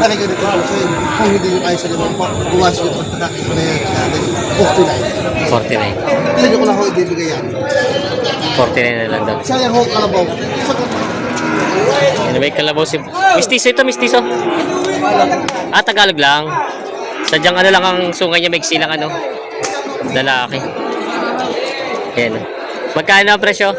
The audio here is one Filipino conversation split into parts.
talaga dito kasi kung hindi yung ayos sa limang po, buwas yung pagkakakit ko na yan. 49. 49. Sa'yo ko lang ako ibibigay yan. 49 na lang daw. Sayang ho, kalabaw. Ano ba yung kalabaw si... Mistiso ito, mistiso. Ah, Tagalog lang. Sadyang ano lang ang sungay niya, maiksi lang ano. Lalaki. Yan. Magkano ang presyo?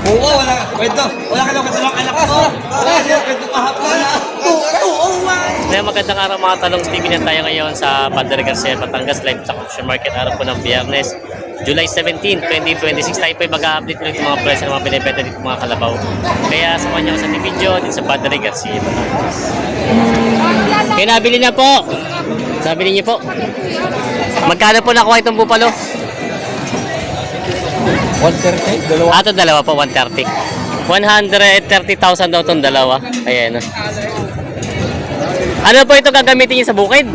Oo, wala. Kwento. Wala ka daw katulong anak ko. Wala siya. Kwento kahapon. Kaya magandang araw mga talong TV na tayo ngayon sa Padre Garcia, Batangas live sa Consumer Market araw po ng Biyernes, July 17, 2026. Tayo po ay mag-update ulit ng mga presyo ng mga binibenta dito mga kalabaw. Kaya samahan niyo ako sa video dito sa Padre Garcia, Batangas. Kaya nabili na po. Nabili niyo po. Magkano po nakuha itong bupalo? 130, dalawa. Ito dalawa po, 130. 130,000 daw itong dalawa. Ayan. Ano po ito gagamitin niyo sa bukid?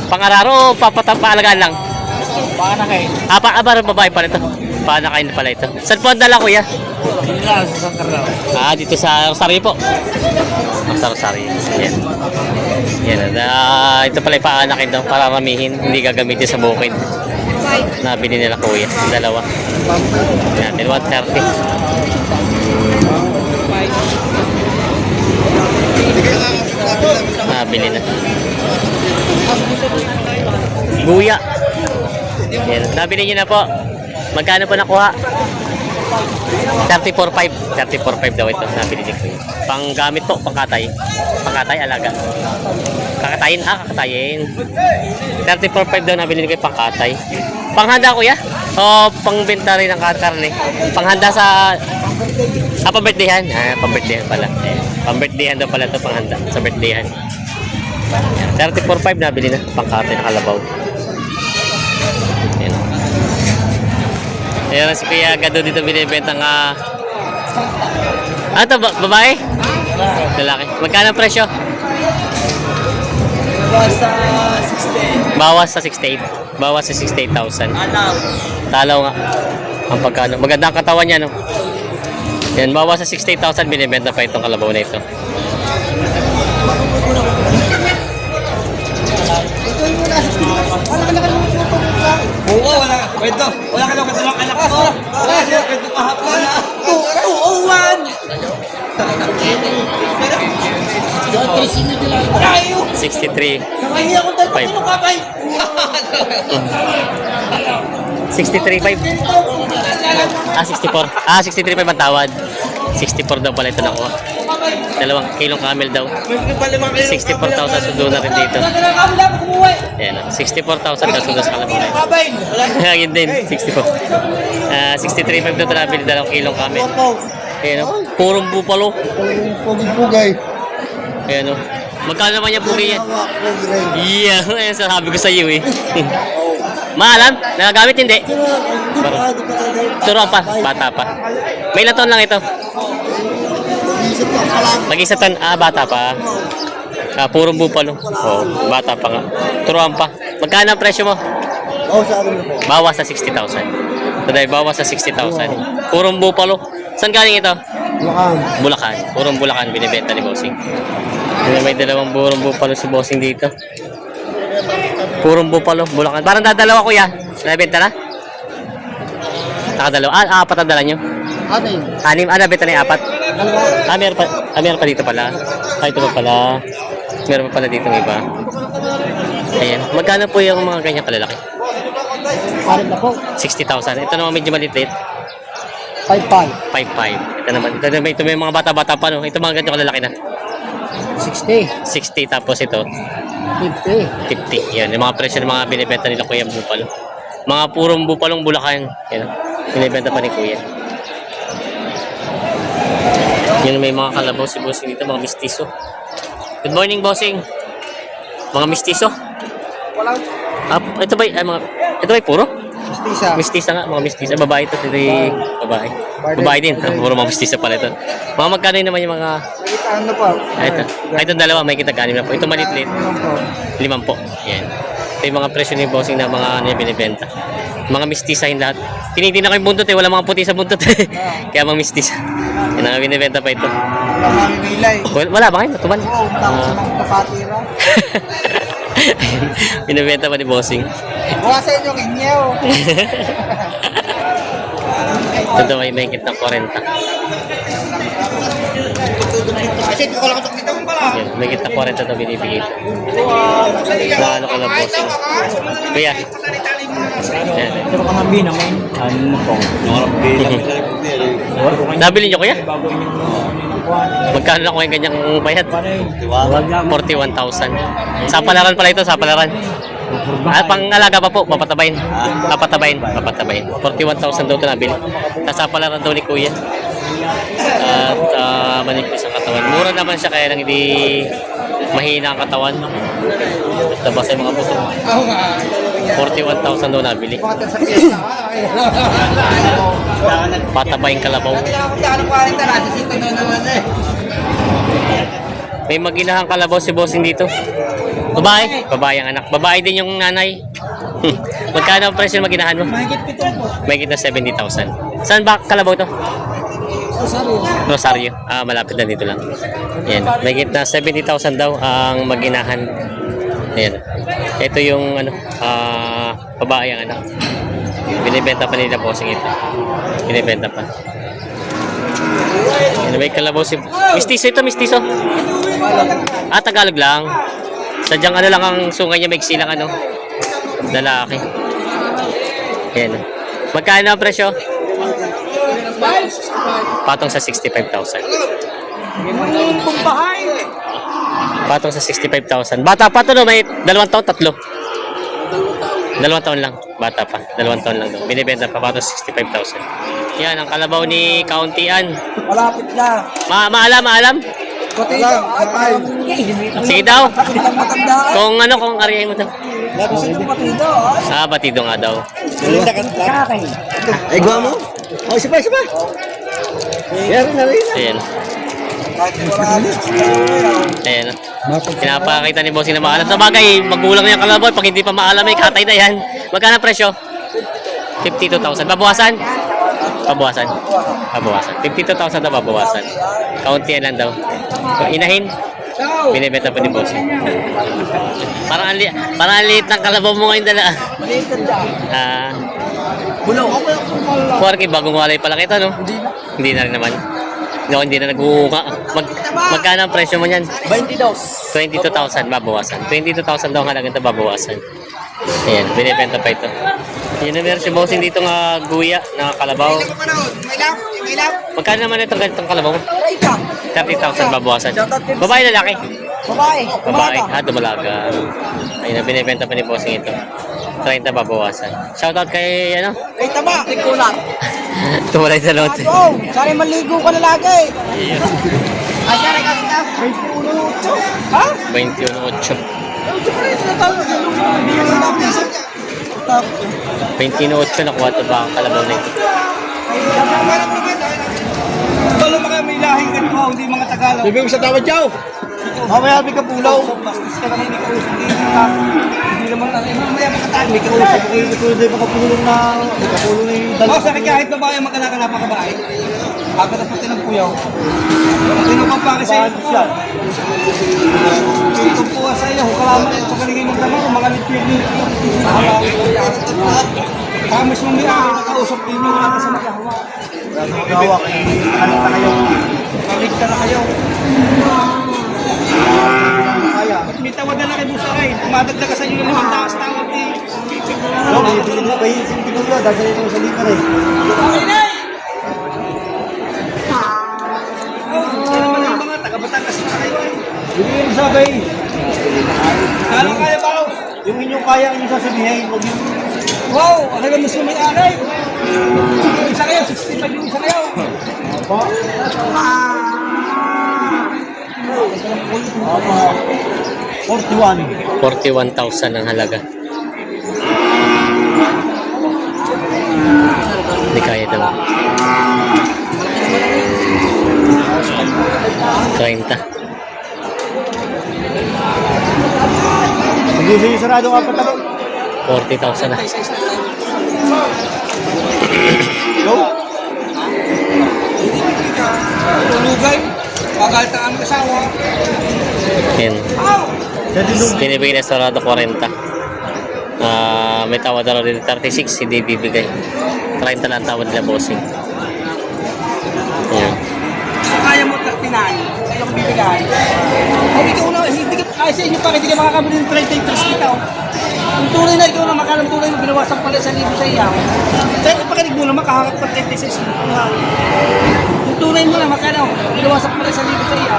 Pangararo o paalagaan lang? Baka na kayo. Babae pala ito. Panakain pala ito. Saan po ang dala kuya? Hindi lang sa Santa Rosa. Dito sa Rosario po. Sa Rosario. Ayan. Yan. Ito pala yung paanakin daw para ramihin. Hindi gagamitin sa bukid. Nabili nila kuya. Dalawa. Yan. 130. Nabili na. Guya. Yan. Nabili nyo na po. Magkano po nakuha? 34.5. 34.5 daw ito. Nabili ni kuya. Panggamit po. Pangkatay. Pangkatay, alaga. Kakatayin. Kakatayin. 34.5 daw nabili ni kuya. Pangkatay. Panghanda kuya? O pangbenta rin ng karne? Panghanda sa... pang-birthdayhan? Pang-birthdayhan pala. Pang-birthdayhan daw pala ito. Panghanda sa birthdayhan. 34.5 nabili na. Pangkatay na kalabaw. Ayan. Ayan si Kuya Gado dito binibenta nga. Ito babae? Lalaki. Magkano ang presyo? Bawas sa 60. Bawas sa 68,000. Alam. Talaw nga. Ang pagkano. Maganda ang katawan niya, no? Yan, bawas sa 68,000 binibenta pa itong kalabaw na ito. Oo, wala. Kwento. Wala ka daw katulong anak ko. Wala siya. Kwento kahapon. Oo, one. 63. Nakahiya akong dalawa Five. ko kakay. 63.5. 64. 63.5 ang tawad. 64 daw pala ito nakuha. 2 kilong camel daw. 64,000 sundo na rin dito. Ayan, 64,000 daw sundo sa kalabaw na ito. Ngayon din, 64. 63.5 daw ito nabili 2 kilong camel. Ayan o, purong bupalo. Pugay-pugay. Ayan o. Magkano naman yung pugi yan? Yeah, ayan sabi ko sa iyo eh. Maalam? Nagagamit hindi? Turuan pa, bata pa. May laton lang ito. Mag-isa ton, bata pa. Purong bupalo. Bata pa nga. Turuan pa. Magkano ang presyo mo? Bawas sa 60,000. Today, bawas sa 60,000. Purong bupalo. Saan galing ito? Bulacan. Purong Bulacan binibenta ni Bossing. May dalawang purong bupalo si Bossing dito. Purong bupalo, Bulacan. Parang dadalawa kuya. Nabenta na? Nakadalawa. Apat ang dala nyo? Anim. Nabenta na yung apat? Meron pa dito pala. Ito pa pala. Meron pa pala dito ng iba. Ayan. Magkano po yung mga ganyan kalalaki? 60,000. Ito naman medyo maliit. 5-5. 5.5. Ito naman. Ito may mga bata-bata pa, no? Ito mga ganyan kalalaki na. 60. Tapos ito. 50. Yan. Yung mga presyo ng mga binibenta nila Kuya Bupalo. Mga purong bupalong Bulacan. Yan. Binibenta pa ni Kuya. Yan may mga kalabaw si Bossing dito. Mga mistiso. Good morning, Bossing. Mga mistiso. Ito ba puro? Mistisa nga, mga mistisa. Babae ito. Ito yung babae. Babae din. Puro mga mistisa pala ito. Mga magkano naman yung mga... Ano pa? Itong dalawa, may kita-ganim na po. Ito maliit-liit. 5 po. Yan. Ito yung mga presyo ni Bossing na mga niya binibenta. Mga mistisahin lahat. Tinitingnan ko yung buntot eh. Wala mga puti sa buntot eh. Kaya mga mistisa. Yan ang binibenta pa ito. Kami nilay. Wala ba kayo? Matuban? Oo, tapos ng kapatira. Binibenta pa ni Bossing. Bukasan yung inyo. Ito may mahigit ng 40. Kasi hindi ko lang ito dito pala. Yan, mahigit ng 40 ito binibigay ito. Naano ko lang Bossing. Kuya. Yan. Pero kamabi naman. Ano po? Nabili niyo kuya? Magkano na kuya ganyang bayad? 41,000. Sa palaran pala ito, sa palaran. Pang-alaga pa po, papatabayin. Papatabayin. 41,000 daw ito nabili. Sa palaran daw ni kuya. At manipis ang katawan. Mura naman siya kaya lang hindi mahina ang katawan. At nabasa yung mga buto. 41,000 daw nabili. Sa piyesta. Patabayin kalabaw. May maginahang kalabaw si Bossing dito. Babae? Babae ang anak. Babae din yung nanay. Magkano ang presyo ng maginahan mo? Mahigit na 70,000. Saan ba kalabaw to? Rosario. Malapit na dito lang. Yan. Mahigit na 70,000 daw ang maginahan. Ayan. Ito yung ano, babae ang anak. Binibenta pa nila Bossing ito. Binibenta pa. Yan, may kalabaw si... Mistiso ito, mistiso. Tagalog lang. Sadyang ano lang ang sungay niya, maigsi lang ano. Lalaki. Yan. Magkano ang presyo? Patong sa 65,000. Patong sa 65,000. Bata pa to no, may 2 taon, 3. 2 taon lang. Bata pa. 2 taon lang daw. Binibenta pa patong sa 65,000. Yan ang kalabaw ni Kauntian. Malapit na. Maalam? Pati lang. Sige daw. Kung ano, kung ariyahin mo daw. Lapis ito batido. Batido nga daw. Ay, gwa mo? Oh, isa pa. Yan na rin. Ayan. Ayan. Pinapakita ni Bossing na maalam. Sa bagay, magulang na yung kalabaw. Pag hindi pa maalam, may katay na yan. Magkano ang presyo? 52,000. Babawasan? Babawasan. 52,000 na babawasan. Kaunti lang daw. Inahin? Binibenta pa ni Bossing. Parang ang liit ng kalabaw mo ngayon dala. Bulaw. Kuwarki, bagong walay pala kita, no? Hindi na rin naman. Hindi na nag-uuka. Magkano ang presyo mo niyan? 22,000 babawasan. 22,000 daw ang halaga ito babawasan. Ayan, binibenta pa ito. Yan na meron si Bossing dito nga guya na kalabaw. May lap. Magkano naman itong ganitong kalabaw? 30,000 babawasan. Babae lalaki? Babae. Dumalaga. Ayun na, binibenta pa ni Bossing ito. 30 babawasan. Shoutout kay ano? Ay, tama. Tikulat. Tumalay sa lote. Sari maligo ka na lagi. Iya. Ay, sari ka kita. 21.8. Ha? 21.8. 21.8 nakuha ito ba ang kalabaw na ito? Wala mga may lahing ganito, hindi mga Tagalog. Bibig mo sa tawad yaw. Mamaya ka pulaw. Bastos ka naman, hindi ka usap dito. Hindi naman tayo. Mamaya mga tayo, may kausap. Hindi makapulong na. Makapulong na yung Oh, sa akin kahit babae magkanakanap ka babae. Agad ang puti ng puyaw. Tinupang pa kasi. Itong puwa sa iyo, kalaman ito sa kaligay mong dama, mga litpili. Kamis mong may ari, nakausap din yung wala sa magkahawa. Magawa kayo. Ano na kayo? Kaligta na kayo. Kaya. May tawad na lang kay Busakay. Tumadagdag ka sa inyo ng taas tawad eh. Ano, bibili mo kayo yung sinti ko yun. Dahil ito sa lipa rin. Kaya naman yung mga taga-Batangas na kayo eh. Bibili mo sa kayo. Kano kaya ba? Yung inyong kaya, inyong sasabihin. Huwag yung... Wow! Ano ka mas may aray? Isa kayo, 65 yung isa kayo. Ba? 41. 41,000 ang halaga. Hindi kaya daw. 30. Hindi siya yung sarado ka pa talo. 40,000 na. Tulugay. Pagal ta ang asawa. Yan. Binibigay na Estourado 40. May tawad na rin 36, hindi bibigay. 30 lang tawad nila bossing. Yan. Kaya mo 39. Kaya ko bibigay. Kung ikaw na, hindi ka, kaya sa inyo pa, hindi ka makakabili ng 33 kita. Kung tunay na ikaw na makalang tunay mo, binawasan pala 1,000 sa iya. Kaya pakinig mo na makahakap pa 36. Kung tunay mo na makalaw, binawasan pala 1,000 sa iya.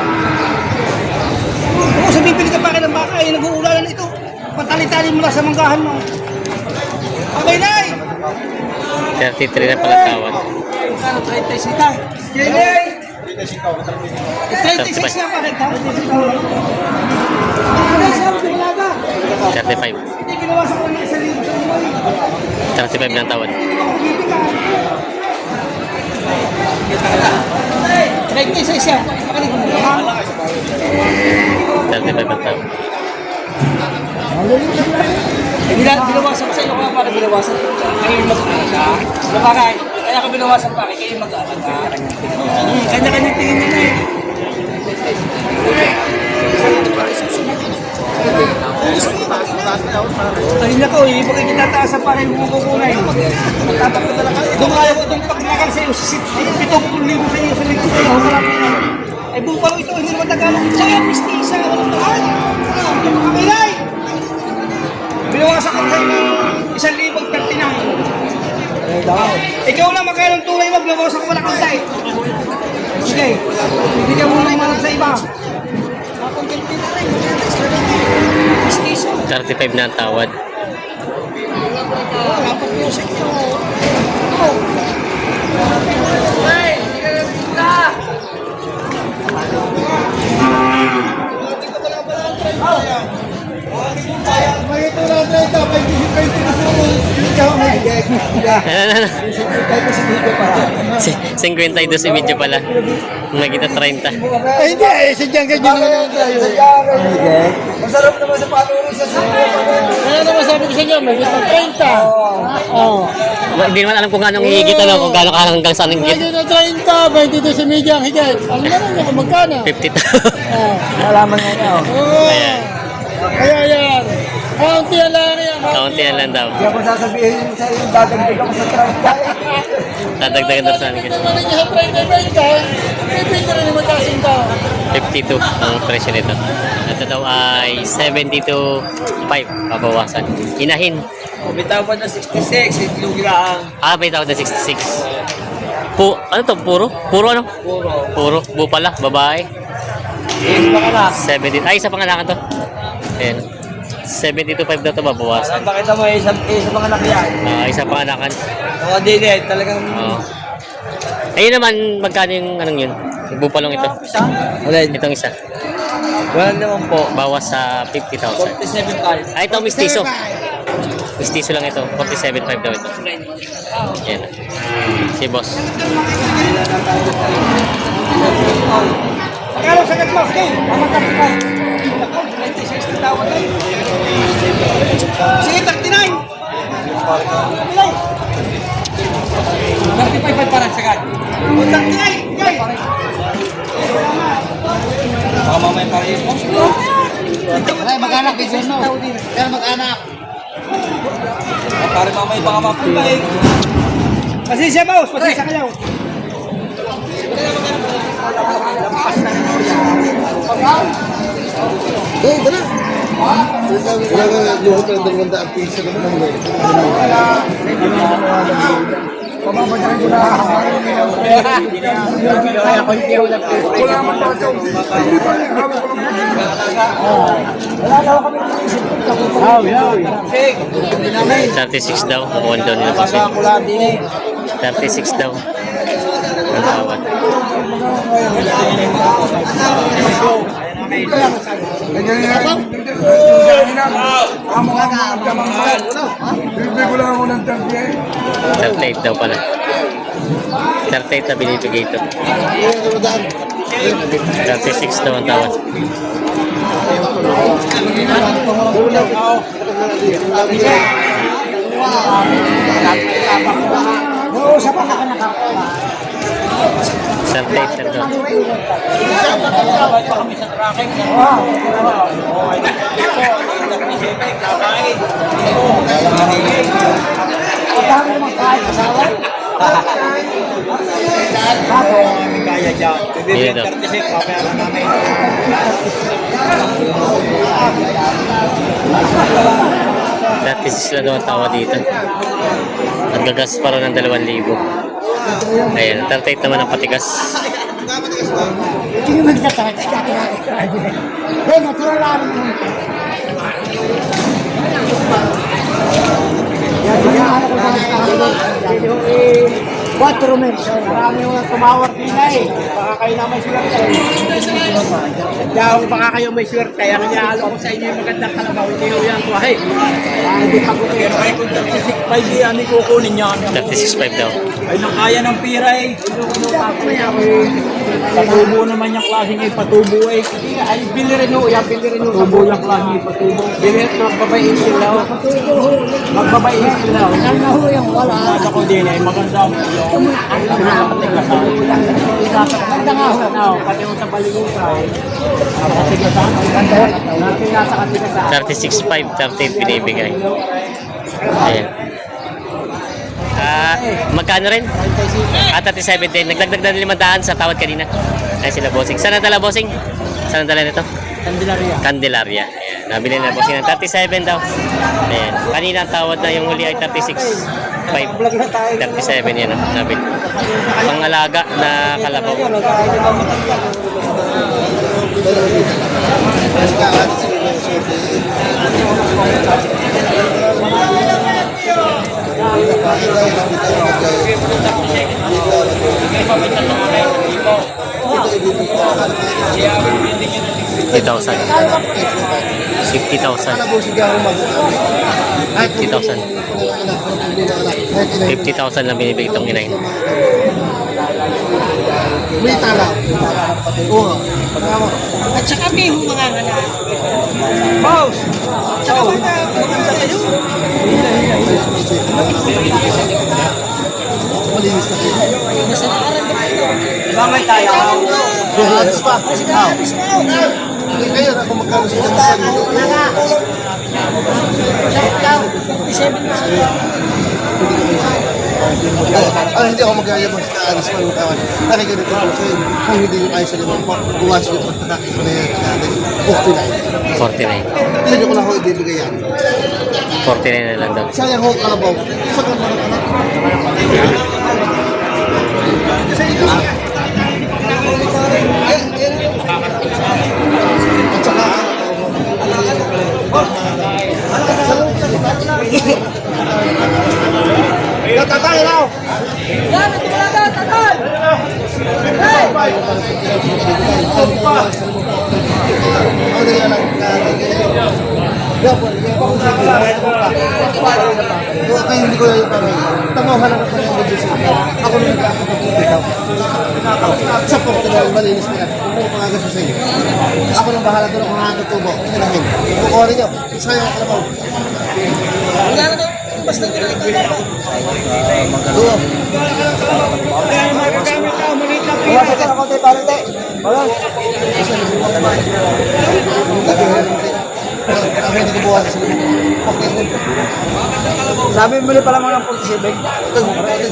Oo, sabihin pili ka pa ng baka, ay nag-uulalan ito. Patali-tali mo lang sa manggahan mo. Okay na eh! 33 na pala tawad. Kano, 36 kita. Jenny! 36 na pa rin, tawad 35. Hindi, ginawasan ko lang 1,000 sa iyo. 35 na tawad. Right na isa siya. Pakinig mo. 35 na tawad. Binawasan ko sa iyo kaya para binawasan. Kayo mag-alaga. Sabagay, kaya ka binawasan pa kayo mag-alaga. Kanya-kanya tingin nila eh. Ayun na ko, hindi pa kayo kinataasan pa kayo kukunay. Magtatakot na lang. Doon kaya ko itong pagkakal sa iyo, 70,000 sa iyo, sa linggo sa iyo, marami na. Ay buong palo ito, hindi naman Tagalog. Kaya mistisa, walang mahal. Makakilay! Binawasan ko sa iyo, 1,039. Ikaw lang magkalang tunay mo, binawasan ko wala kang tay. Sige, bibigyan mo lang malang sa iba. 35 na ang tawad. Si 52 si video pala. Nakita 30. Ay, hindi. Si Diyan ka dyan naman tayo. Masarap naman sa panuro sa Kaya naman sabi ko sa inyo, may 30. Oo. Hindi naman alam kung anong higit ano, kung gaano ka hanggang saan higit. Medyo na 30, 22 sa media ang higit. Alam naman niya kung magkano. 50 Malaman nga niya. Oo. Ayan. Kaya yan. Kaunti lang yan. Kaunti lang daw. Hindi ako sasabihin sa iyo, dadagdag ako sa 30. Dadagdagan daw sa higit. Naman niya sa 30 may pwede rin naman kasing tao. 52 ang presyo nito. Ito daw ay 72.5 pabawasan. Inahin. Bitaw pa na 66, itlog lang. May tawad na 66. Ano to? Puro? Puro ano? Puro. Bupala. Babae. Yes, baka na. 70. Ay, isa panganakan to. Ayan. 72.5 daw ito babawasan. Bakit mo isa mga nakyan? Isa panganakan. Oo, hindi, talagang... Oo. Ayun naman, magkano yung anong yun? Yung bupalong ito. Wala, Itong isa. wala naman po. Bawas sa 50,000. 47.5. Ito mistiso. Mistiso lang ito. 47.5 daw ito. Yan. Si boss. Magkano sa gatlo? Okay, mamatap ka. 96 tawad na. Sige, 39. 35 para sa gat. 39. Baka mamaya pa rin. Ay, mag-anak din siya, no? Pero mag-anak. Para mamaya baka mapuntay. Pasensya, boss. Pasensya kayo. Oo, ba na? Wala ka luho ka ng 200 piso na naman. Pamamajahan ko na. Kaya ko hindi ako nag-test. Wala naman pa ito. Wala daw kami nag-isip. 36 daw. Kukuhan daw nila kasi. 36 daw. Ang tawad. Bibig ko lang ako ng tangke. 38 daw pala. 38 na binibigay ito. 36 daw ang tawad. Oo, sa pagkakanakakuha. 38 sir doon. Babay pa kami sa tracking. Wow. Ang dami naman kahit asawa. Kaya dyan. Yun daw. 36, papayaran namin. 36 na daw ang tawa dito. At gagas pa rin ng 2,000. Ayan, 38 naman ang patigas. Hindi magtatawag. Hey, natural lang. Quattro men. Marami yung tumawar din na eh. Baka kayo na may swerte. Baka kayo may swerte. Kaya nangyahalo ko sa inyo yung magandang kalabaw. Hindi ko yan buhay. Hindi pa ko pero ay kung 36.5 yan, hindi kukunin niya kami. 36.5 daw. Ay nang kaya ng pira eh. Patubo naman yung klaseng ay patubo eh. Ay bili rin o. Bili rin o. Patubo yung klaseng ay patubo. Bili rin o. Magbabayin sila o. Magbabayin sila o. Ang naho yung wala. Masa ko din ay maganda mo. Ang nakakatigasan. Maganda nga ho. Pati mo sa baligusan. Nakakatigasan. Natin nasa katigasan. 36.5, 38 binibigay. Ayan. Magkano rin? 37 din. Nagdagdag na 500 sa tawad kanina. Ay sila bossing. Saan ang dala bossing? Saan ang dala nito? Candelaria. Candelaria. Ayan. Nabili na bossing ng 37 daw. Ayan. Kanina ang tawad na yung huli ay 36.5. 37 yan. Nabili. Pangalaga na kalabaw. $50,000. 50,000 lang binibigay itong inahin. May tala. Oo. At saka may mga nga. Boss! Tsaka maganda kayo. Malinis na kayo. Nasa nakaran na kayo. Bangay tayo. Ads pa. Ngayon, ako magkano sa hindi ako magyayabang sa alis pa yung kawan. Nakikinig ko sa iyo. Kung hindi yung ayos sa limang pa, buwas yung pagkakit ko na yan sa atin. 49. 49. Hindi ko na ako ibibigay yan. 49 na lang daw. Sayang ho, kalabaw. Sa kung mga anak. At saka, tatay raw! Yan, ito wala na, tatay! Hey! Ano yan ang kayo hindi ko yung pamilya. Tangohan lang ako yung video siya. Ako nung nagkakapagpapagaw. Sa Portugal, malinis nila. Kung pangagas sa inyo. Ako nang bahala doon kung nakatutubo. Kinahin. Kukuha rin nyo. Sayang ako naman. Wala na to. Basta nila ikaw na. Doon. Kaya yung mga gamit ka, maliit lang pira. Wala sa ako tayo parang tayo. Wala. Ako hindi ko buwas sa Sabi mo pala mo ng 47.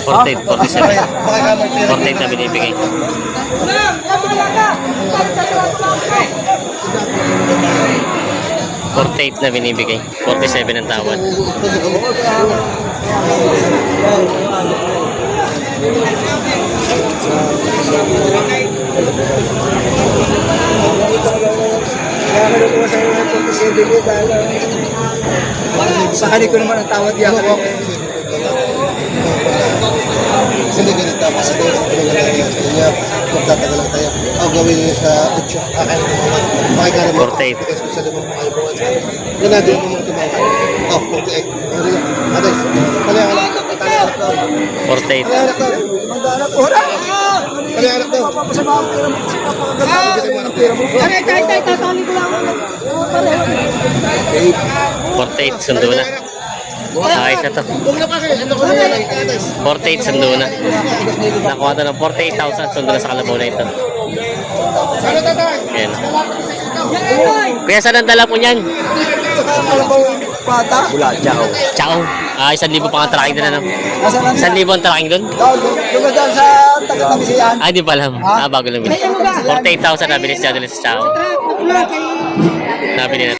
48, 47. 48 na binibigay. Lang, wala ka. 48 na binibigay. 47 ang tawad. Kaya ka nakuha sa inyo ng 47 dahil sa kanil ko naman ang tawad yan. Hindi ganito. Kasi kung sa pinagalang sa inyo, magtatagal lang tayo. Ako gawin niyo sa 8. Akin ko naman. Makikala mo. 48. Kasi sa limang mga buwan. Yan na, di mo mga tumawa. Oh, 48. Ano yan? Aday, palihanap lang. Palihanap lang. 48. Palihanap lang. Magdala po na. Palihanap lang. Papasama ang pera mo. Ay, tatali ko lang. 48, sundo na. Ayos na to. Huwag na pa kayo. Ano ko na yan? Ay, kates. 48 sundo na. Nakuha to ng 48,000 sundo na sa kalabaw na ito. Ano tatay? Ayan. Kuya, saan ang dala po niyan? Bata? Wala, Jao. Chao. 1,000 pa nga tracking doon, ano? Nasaan 1,000 ang tracking doon? Lumadaan sa taga-tabisiyan. Di pa alam. Bago lang. 48,000 nabili siya doon sa Chao. Nabili na.